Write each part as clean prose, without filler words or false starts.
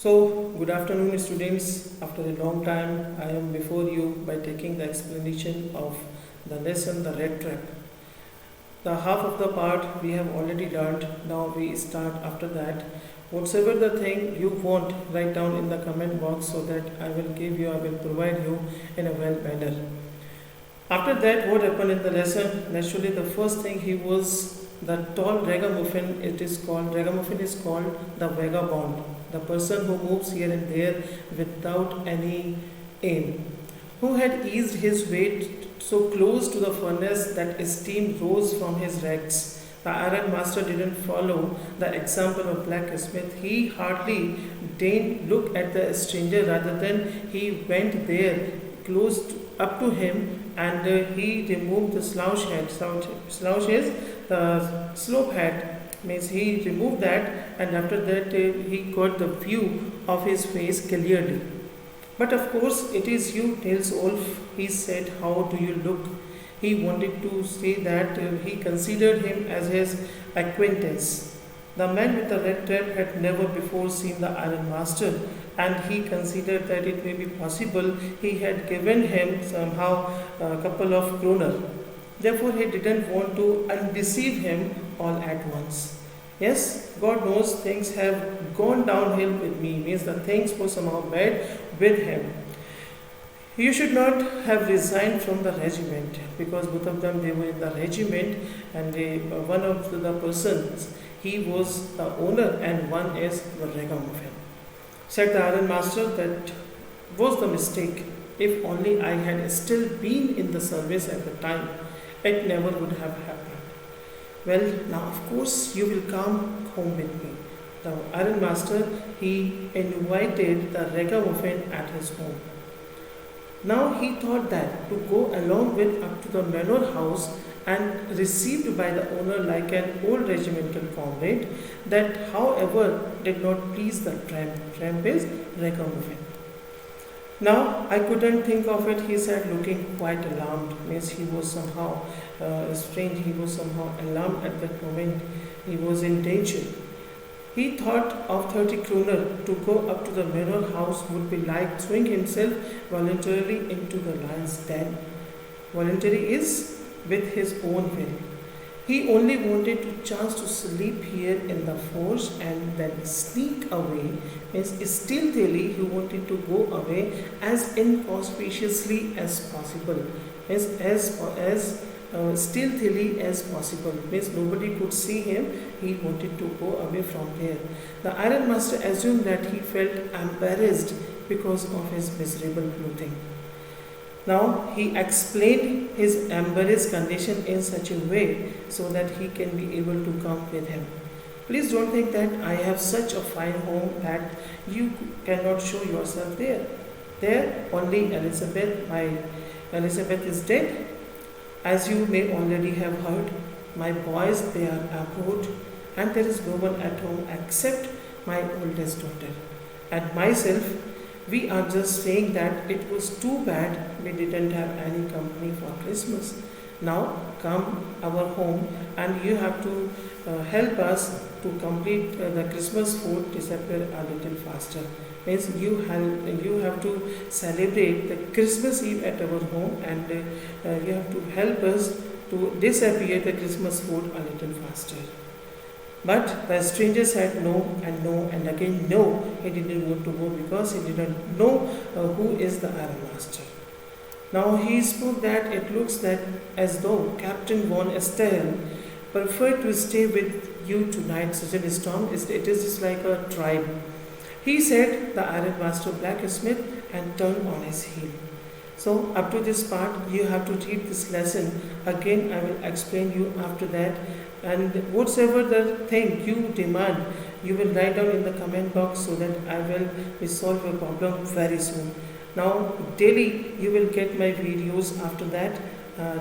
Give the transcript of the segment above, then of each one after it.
So, good afternoon, students. After a long time, I am before you by taking the explanation of the lesson, the red trap. The half of the part we have already learned. Now we start after that. Whatsoever the thing you want, write down in the comment box so that I will provide you in a well manner. After that, what happened in the lesson? Naturally, the first thing he was the tall ragamuffin. Ragamuffin is called the vagabond, the person who moves here and there without any aim, who had eased his weight so close to the furnace that steam rose from his rags. The iron master didn't follow the example of blacksmith. He hardly deigned look at the stranger, rather than he went there close up to him and he removed the slouch is the slope hat, means he removed that, and after that he got the view of his face clearly. But of course, it is you, Nils Wolf, he said. How do you look? He wanted to say that he considered him as his acquaintance. The man with the red trap had never before seen the iron master, and he considered that it may be possible he had given him somehow a couple of kroner. Therefore, he didn't want to undeceive him all at once. Yes, God knows things have gone downhill with me, means the things were somehow bad with him. You should not have resigned from the regiment, because both of them they were in the regiment, and one of the persons he was the owner and one is the ragamuffin. Said the iron master, that was the mistake. If only I had still been in the service at the time, it never would have happened. Well, now of course you will come home with me. The iron master, he invited the ragamuffin at his home. Now he thought that to go along with up to the manor house and received by the owner like an old regimental comrade, that however did not please the tramp. Tramp is ragamuffin. Now I couldn't think of it, he said, looking quite alarmed. Means he was somehow strange, he was somehow alarmed at that moment. He was in danger. He thought of 30 kroner to go up to the manor house would be like throwing himself voluntarily into the lion's den. Voluntary is with his own will. He only wanted to chance to sleep here in the forge and then sneak away. Means stealthily he wanted to go away as inconspicuously as possible. As stealthily as possible, means nobody could see him. He wanted to go away from there. The iron master assumed that he felt embarrassed because of his miserable clothing. Now he explained his embarrassed condition in such a way so that he can be able to come with him. Please don't think that I have such a fine home that you cannot show yourself there. There only Elizabeth, my Elizabeth is dead. As you may already have heard, my boys, they are abroad, and there is no one at home except my oldest daughter. And myself, we are just saying that it was too bad we didn't have any company for Christmas. Now come our home and you have to help us to complete the Christmas food disappear a little faster. Means you have to celebrate the Christmas Eve at our home, and you have to help us to disappear the Christmas food a little faster. But the stranger said no and again no. He didn't want to go because he didn't know who is the iron master. Now he spoke that it looks that as though Captain von Estelle preferred to stay with you tonight. Such a storm, it is just like a tribe. He said the iron master blacksmith and turned on his heel. So up to this part you have to read this lesson. Again I will explain you after that, and whatsoever the thing you demand, you will write down in the comment box so that I will resolve your problem very soon. Now daily you will get my videos after that.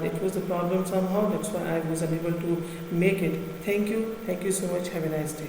It was a problem somehow, that's why I was unable to make it. Thank you so much, have a nice day.